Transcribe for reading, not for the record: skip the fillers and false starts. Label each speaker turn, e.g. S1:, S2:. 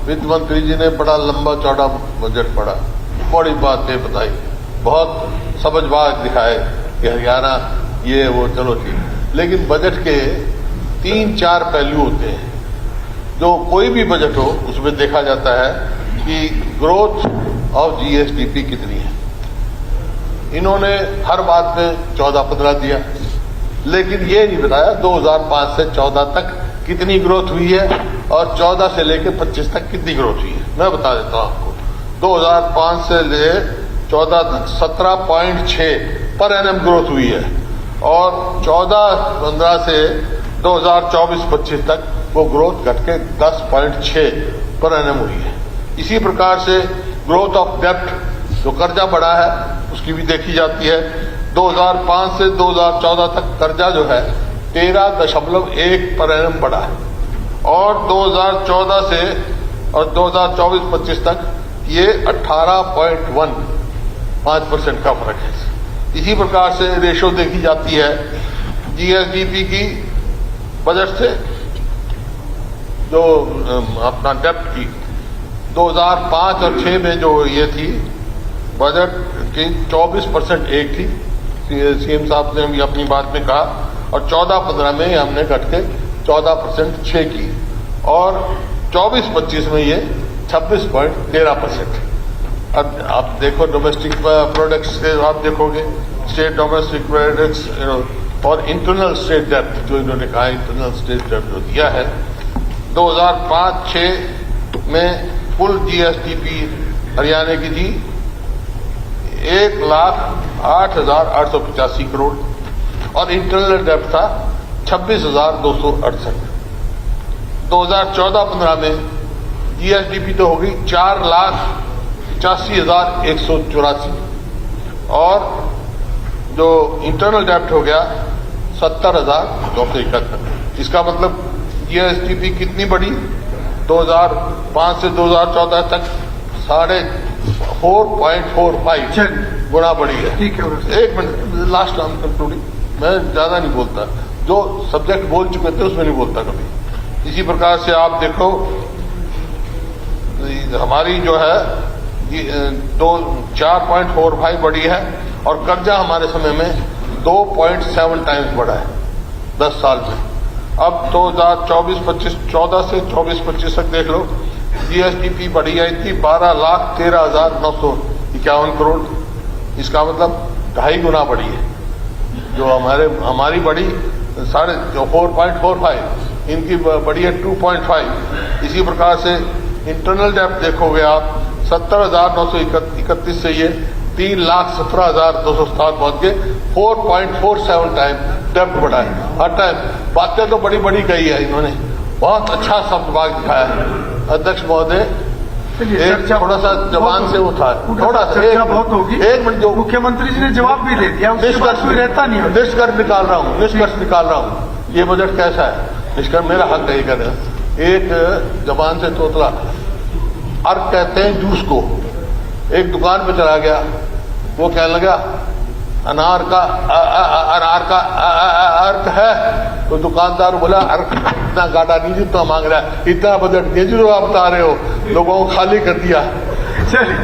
S1: वित्त मंत्री जी ने बड़ा लंबा चौड़ा बजट पढ़ा, बड़ी बातें बताई, बहुत समझबाग दिखाए कि हरियाणा ये वो, चलो ठीक। लेकिन बजट के 3-4 पहलू होते हैं जो कोई भी बजट हो उसमें देखा जाता है कि ग्रोथ ऑफ जीएसडीपी कितनी है। इन्होंने हर बात में 14-15 दिया, लेकिन ये नहीं बताया 2005 से 14 तक कितनी ग्रोथ हुई है और 14 से लेकर 25 तक कितनी ग्रोथ हुई है। मैं बता देता हूं आपको। 2005 से ले 14 तक 17.6 पर एनएम ग्रोथ हुई है और 14-15 से 2024-25 तक वो ग्रोथ घट के 10.6 पर एनएम हुई है। इसी प्रकार से ग्रोथ ऑफ डेप्ट, जो कर्जा बढ़ा है, उसकी भी देखी जाती है। 2005 से 2014 तक कर्जा जो है 13.1 पर एनएम बढ़ा है और 2014 से और 2024-25 तक ये 18.15% का फर्क है। इसी प्रकार से रेशो देखी जाती है जीएसडीपी की बजट से, जो अपना डेप्ट की 2005 और 6 में जो ये थी बजट की 24% एक थी, सीएम साहब ने भी अपनी बात में कहा, और 14-15 में हमने घट के 14% 6 की और 24-25 में ये 26.13%। अब आप देखो डोमेस्टिक प्रोडक्ट्स से आप देखोगे स्टेट डोमेस्टिक प्रोडक्ट्स और इंटरनल स्टेट डेप्ट, जो इन्होंने कहा इंटरनल स्टेट डेप्ट जो दिया है 2005-6 में कुल जीएसडीपी हरियाणा की थी 1,08,885 करोड़ और इंटरनल डेप्ट था 26,268। 2014-15 में जीएसडीपी तो होगी 4,85,184 और जो इंटरनल डेप्ट हो गया 70,271। इसका मतलब जीएसडीपी कितनी बढ़ी 2005 से 2014 तक 4.45 गुना बढ़ी है।
S2: ठीक है,
S1: एक मिनट, लास्ट टाइम कंक्लूडिंग, मैं ज्यादा नहीं बोलता, जो सब्जेक्ट बोल चुके थे उसमें नहीं बोलता कभी। इसी प्रकार से आप देखो हमारी जो है 4.45 बढ़ी है और कर्जा हमारे समय में 2.7 टाइम्स बढ़ा है 10 साल में। अब 2024-25 14 से 24-25 तक देख लो जीएसडीपी बढ़ी आई थी 12,13,951 करोड़। इसका मतलब 2.5 गुना बढ़ी है। जो हमारी बढ़ी 4.45, इनकी बढ़ी है 2.5। इसी प्रकार से इंटरनल डेप्ट देखोगे आप 70,931 से ये 3,17,207 पहुंच के 4.47 टाइम डेप्ट बढ़ा है। हर टाइम बातें तो बड़ी बड़ी कही है इन्होंने, बहुत अच्छा शब्दभाग दिखाया है। अध्यक्ष महोदय एक थोड़ा सा जबान से उठा थोड़ा सा
S2: बहुत होगी।
S1: एक मिनट, जो
S2: मुख्यमंत्री जी ने जवाब भी दे दिया,
S1: निष्कर्ष
S2: रहता नहीं है।
S1: निष्कर्ष निकाल रहा हूँ ये बजट कैसा है। निष्कर्ष मेरा हक नहीं कर रहा। एक जबान से तोतला अर्क कहते हैं जूस को। एक दुकान पे चला गया, वो कहने लगा अनार का अर्क है, तो दुकानदार बोला अर्क इतना गाढ़ा नहीं जितना मांग रहा है, इतना बजट नहीं जो आप बता रहे हो, लोगों को खाली कर दिया।
S2: चलिए